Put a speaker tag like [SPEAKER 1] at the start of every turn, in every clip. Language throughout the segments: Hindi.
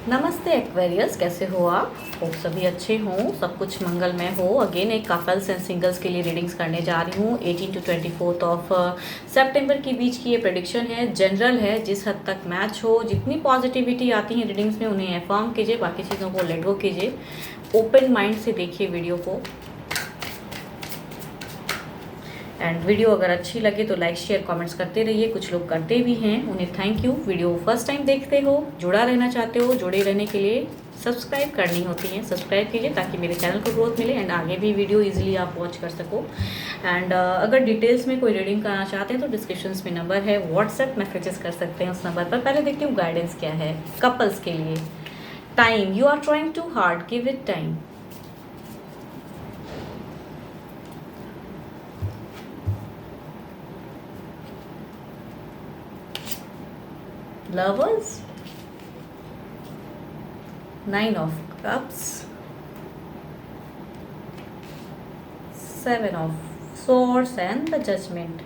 [SPEAKER 1] नमस्ते एक्वेरियस, कैसे हो आप? होप सभी अच्छे हों, सब कुछ मंगलमय हो। अगेन एक कपल्स एंड सिंगल्स के लिए रीडिंग्स करने जा रही हूँ। 18 to 24 ऑफ सितंबर के बीच की ये प्रेडिक्शन है, जनरल है। जिस हद तक मैच हो, जितनी पॉजिटिविटी आती है रीडिंग्स में उन्हें अफर्म कीजिए, बाकी चीज़ों को लेट गो कीजिए। ओपन माइंड से देखिए वीडियो को। एंड वीडियो अगर अच्छी लगे तो लाइक शेयर कमेंट्स करते रहिए। कुछ लोग करते भी हैं, उन्हें thank you. Video first time देखते हो, जुड़ा रहना चाहते हो, जुड़े रहने के लिए सब्सक्राइब करनी होती है। सब्सक्राइब कीजिए ताकि मेरे चैनल को ग्रोथ मिले एंड आगे भी वीडियो इजीली आप वॉच कर सको। एंड अगर डिटेल्स में कोई रीडिंग करना चाहते हैं तो डिस्क्रिप्शन में नंबर है, व्हाट्सएप मैसेजेस कर सकते हैं उस नंबर पर। पहले देखती हूँ गाइडेंस क्या है कपल्स के लिए। Time, you are trying too hard, give it time. Lovers, 9 of cups, 7 of swords and the judgment।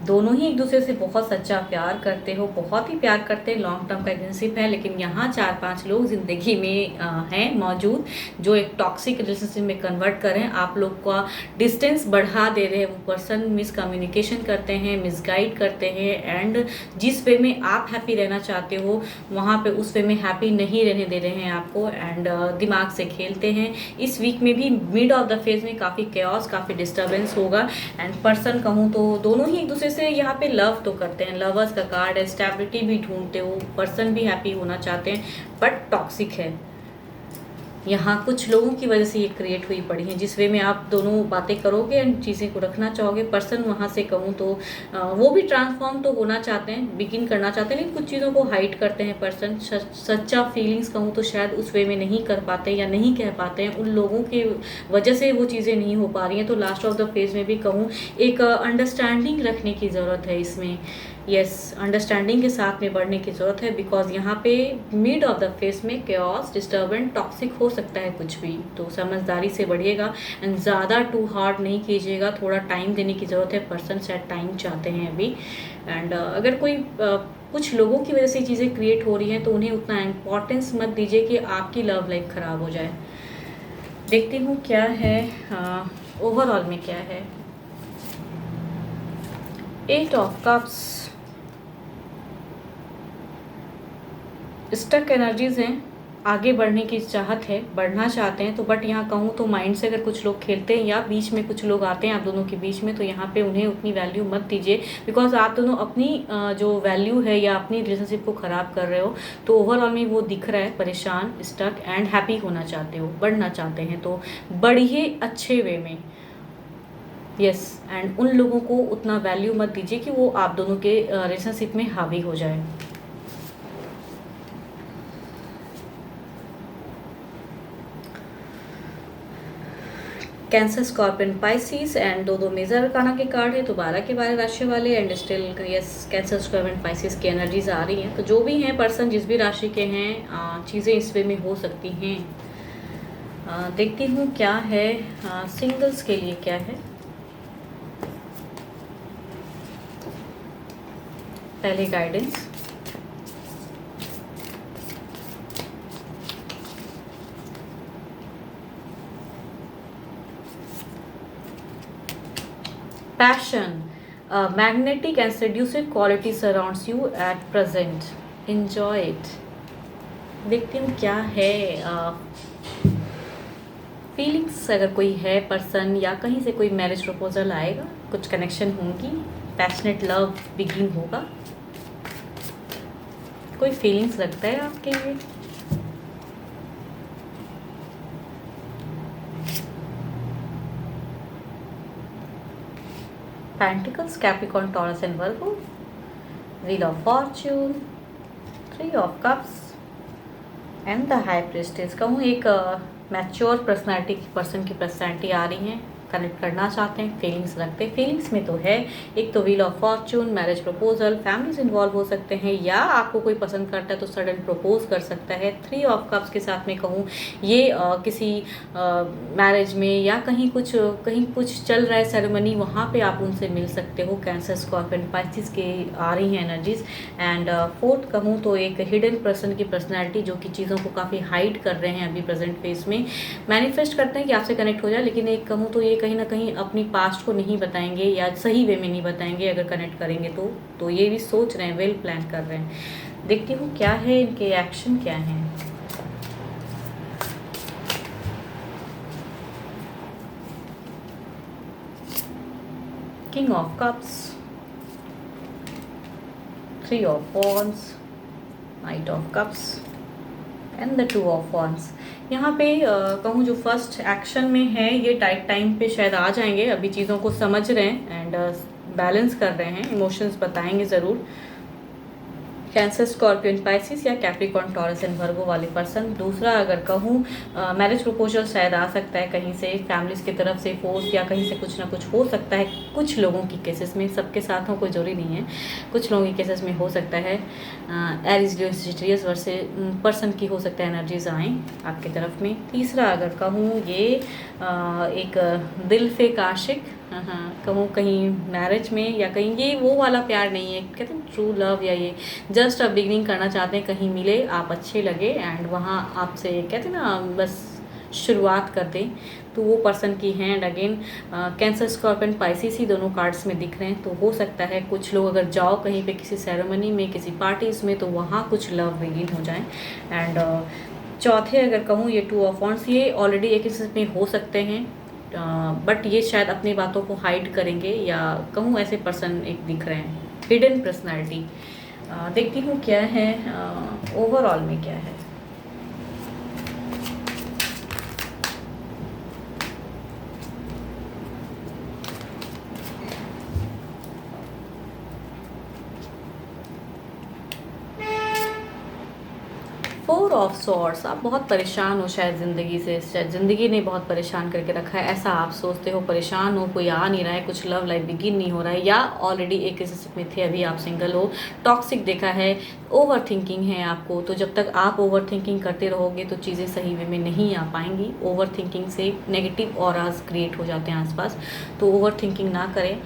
[SPEAKER 1] दोनों ही एक दूसरे से बहुत सच्चा प्यार करते हो, बहुत ही प्यार करते हैं, लॉन्ग टर्म का रिलेशनशिप है। लेकिन यहाँ 4-5 लोग ज़िंदगी में हैं मौजूद जो एक टॉक्सिक रिलेशनशिप में कन्वर्ट करें, आप लोग का डिस्टेंस बढ़ा दे रहे हैं। वो पर्सन मिसकम्युनिकेशन करते हैं, मिसगाइड करते हैं एंड जिस वे में आप हैप्पी रहना चाहते हो वहाँ पे उस वे में हैप्पी नहीं रहने दे रहे हैं आपको एंड दिमाग से खेलते हैं। इस वीक में भी मिड ऑफ द फेज में काफ़ी कैओस, काफ़ी डिस्टर्बेंस होगा। एंड पर्सन कहूँ तो दोनों ही एक दूसरे से यहाँ पे लव तो करते हैं, लवर्स का कार्ड है, स्टेबिलिटी भी ढूंढते हो, पर्सन भी हैप्पी होना चाहते हैं बट टॉक्सिक है। यहाँ कुछ लोगों की वजह से ये क्रिएट हुई पड़ी है, जिस वे में आप दोनों बातें करोगे एंड चीज़ें को रखना चाहोगे। पर्सन वहाँ से कहूँ तो वो भी ट्रांसफॉर्म तो होना चाहते हैं, बिगिन करना चाहते हैं, लेकिन कुछ चीज़ों को हाइड करते हैं पर्सन। सच्चा फीलिंग्स कहूँ तो शायद उस वे में नहीं कर पाते या नहीं कह पाते हैं, उन लोगों की वजह से वो चीज़ें नहीं हो पा रही हैं। तो लास्ट ऑफ द फेज में भी कहूँ एक अंडरस्टैंडिंग रखने की ज़रूरत है इसमें। यस, अंडरस्टैंडिंग के साथ में बढ़ने की ज़रूरत है बिकॉज यहाँ पे मिड ऑफ द फेस में केओस, डिस्टर्बेंट, टॉक्सिक हो सकता है कुछ भी। तो समझदारी से बढ़िएगा एंड ज़्यादा टू हार्ड नहीं कीजिएगा, थोड़ा टाइम देने की ज़रूरत है। पर्सन शायद टाइम चाहते हैं अभी एंड अगर कोई कुछ लोगों की वजह से चीज़ें क्रिएट हो रही हैं तो उन्हें उतना इम्पोर्टेंस मत दीजिए कि आपकी लव लाइफ ख़राब हो जाए। देखती हूँ क्या है ओवरऑल में क्या है। 8 ऑफ कप्स, स्टक एनर्जीज हैं, आगे बढ़ने की चाहत है, बढ़ना चाहते हैं तो बट यहाँ कहूँ तो माइंड से अगर कुछ लोग खेलते हैं या बीच में कुछ लोग आते हैं आप दोनों के बीच में, तो यहाँ पे उन्हें उतनी वैल्यू मत दीजिए बिकॉज आप दोनों अपनी जो वैल्यू है या अपनी रिलेशनशिप को ख़राब कर रहे हो। तो ओवरऑल में वो दिख रहा है परेशान, स्टक एंड हैप्पी होना चाहते हो, बढ़ना चाहते हैं तो बढ़िए अच्छे वे में। यस, एंड उन लोगों को उतना वैल्यू मत दीजिए कि वो आप दोनों के रिलेशनशिप में हावी हो जाए। कैंसर, स्कॉर्पियन, पाइसिस एंड दो मेजर अरकाना के कार्ड है तो 12 के 12 राशि वाले and still yes cancer, Scorpion, Pisces की एनर्जीज आ रही हैं। तो जो भी हैं पर्सन जिस भी राशि के हैं चीज़ें इस वे में हो सकती हैं। देखती हूँ क्या है सिंगल्स के लिए क्या है। पहले guidance, passion, magnetic and seductive quality surrounds you at present, enjoy it। देखती हूँ क्या है फीलिंग्स, अगर कोई है पर्सन या कहीं से कोई मैरिज प्रपोजल आएगा, कुछ कनेक्शन होंगी, पैशनेट लव बिगिन होगा, कोई फीलिंग्स लगता है आपके लिए। Pentacles, Capricorn, Taurus and Virgo, Wheel of Fortune, 3 of Cups and the High Priestess। कहूँ एक मैच्योर पर्सनैलिटी पर्सन की पर्सनैलिटी आ रही है, कनेक्ट करना चाहते हैं, फीलिंग्स रखते हैं। फीलिंग्स में तो है, एक तो wheel of Fortune, marriage proposal, families involve हो सकते हैं, या आपको कोई पसंद करता है तो सडन प्रपोज कर सकता है। 3 ऑफ कप्स के साथ में कहूँ ये किसी मैरिज में या कहीं कुछ चल रहा है सेरेमनी, वहाँ पे आप उनसे मिल सकते हो। कैंसर, स्कॉर्पियन, पाइसिस के आ रही हैं एनर्जीज। एंड 4th कहूँ तो एक हिडन पर्सन की पर्सनैलिटी जो कि चीज़ों को काफ़ी हाइड कर रहे हैं अभी प्रेजेंट फेस में, मैनिफेस्ट करते हैं कि आपसे कनेक्ट हो जाए, लेकिन एक कहूँ तो ये कहीं ना कहीं अपनी पास्ट को नहीं बताएंगे या सही वे में नहीं बताएंगे अगर कनेक्ट करेंगे तो ये भी सोच रहे हैं, वेल प्लान कर रहे हैं। देखती हूँ क्या है इनके एक्शन क्या हैं। King of cups, 3 of wands, night of cups and the 2 of wands. यहाँ पे कहूँ जो फर्स्ट एक्शन में है ये टाइम पे शायद आ जाएंगे, अभी चीज़ों को समझ रहे हैं एंड बैलेंस कर रहे हैं, इमोशंस बताएंगे ज़रूर। कैंसर, स्कॉर्पियन, पाइसिस या कैप्रिकॉर्न, टॉरस एंड वर्गो वाले पर्सन। दूसरा अगर कहूँ मैरिज प्रपोजल शायद आ सकता है कहीं से, फैमिलीज की तरफ से फोर्स या कहीं से कुछ ना कुछ हो सकता है कुछ लोगों की केसेस में, सबके साथ हो कोई जरूरी नहीं है, कुछ लोगों की केसेस में हो सकता है। एरिस, लियो, सेजिटेरियस वर्से पर्सन की हो सकता है एनर्जीज आएँ आपकी तरफ में। तीसरा अगर कहूँ ये एक दिल फेक आशिक, कहूँ कहीं मैरिज में या कहीं ये वो वाला प्यार नहीं है, कहते हैं ट्रू लव, या ये जस्ट अब बिगनिंग करना चाहते हैं, कहीं मिले, आप अच्छे लगे एंड वहाँ आपसे कहते हैं ना बस शुरुआत कर दें, तो वो पर्सन की हैं। And again cancer, Scorpion, Pisces ही दोनों कार्ड्स में दिख रहे हैं, तो हो सकता है कुछ लोग अगर जाओ कहीं पे किसी सेरेमनी में, किसी पार्टीज़ में, तो वहाँ कुछ लव बिगिन हो जाए। एंड चौथे अगर कहूँ ये 2 ऑफ वॉन्ड्स, ये ऑलरेडी एक किसी में हो सकते हैं बट ये शायद अपनी बातों को हाइड करेंगे, या कहूँ ऐसे पर्सन एक दिख रहे हैं, हिडन पर्सनालिटी। देखती हूँ क्या है ओवरऑल में क्या है। फोर ऑफ सॉर्ड्स, आप बहुत परेशान हो शायद ज़िंदगी से, शायद ज़िंदगी ने बहुत परेशान करके रखा है, ऐसा आप सोचते हो, परेशान हो, कोई आ नहीं रहा है, कुछ लव लाइफ बिगिन नहीं हो रहा है, या ऑलरेडी एक रिलेशनशिप में थे, अभी आप सिंगल हो, टॉक्सिक देखा है, ओवर थिंकिंग है आपको, तो जब तक आप ओवर थिंकिंग करते रहोगे तो चीज़ें सही वे में नहीं आ पाएंगी। ओवर थिंकिंग से नेगेटिव ऑराज क्रिएट हो जाते हैं आसपास, तो ओवर थिंकिंग ना करें।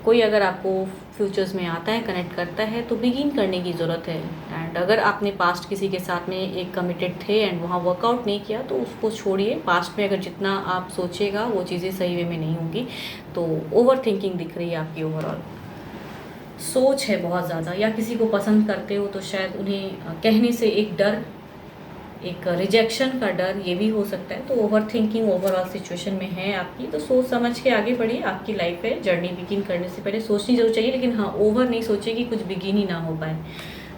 [SPEAKER 1] कोई अगर आपको फ्यूचर्स में आता है, कनेक्ट करता है, तो बिगिन करने की ज़रूरत है। एंड अगर आपने पास्ट किसी के साथ में एक कमिटेड थे एंड वहाँ वर्कआउट नहीं किया, तो उसको छोड़िए। पास्ट में अगर जितना आप सोचिएगा वो चीज़ें सही वे में नहीं होंगी। तो ओवर थिंकिंग दिख रही है आपकी, ओवरऑल सोच है बहुत ज़्यादा, या किसी को पसंद करते हो तो शायद उन्हें कहने से एक डर, एक रिजेक्शन का डर, ये भी हो सकता है। तो ओवर थिंकिंग ओवरऑल सिचुएशन में है आपकी, तो सोच समझ के आगे बढ़िए। आपकी लाइफ है, जर्नी बिगिन करने से पहले सोचनी जरूर चाहिए, लेकिन हाँ ओवर नहीं सोचिए कि कुछ बिगिन ही ना हो पाए।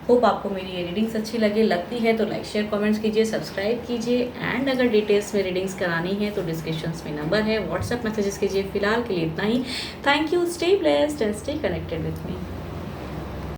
[SPEAKER 1] होप आपको मेरी ये रीडिंग्स अच्छी लगती है तो लाइक शेयर कमेंट्स कीजिए, सब्सक्राइब कीजिए। एंड अगर डिटेल्स में रीडिंग्स करानी है तो डिस्क्रिप्शन में नंबर है, व्हाट्सएप मैसेजेस कीजिए। फिलहाल के लिए इतना ही। Thank you, stay blessed and stay connected with me.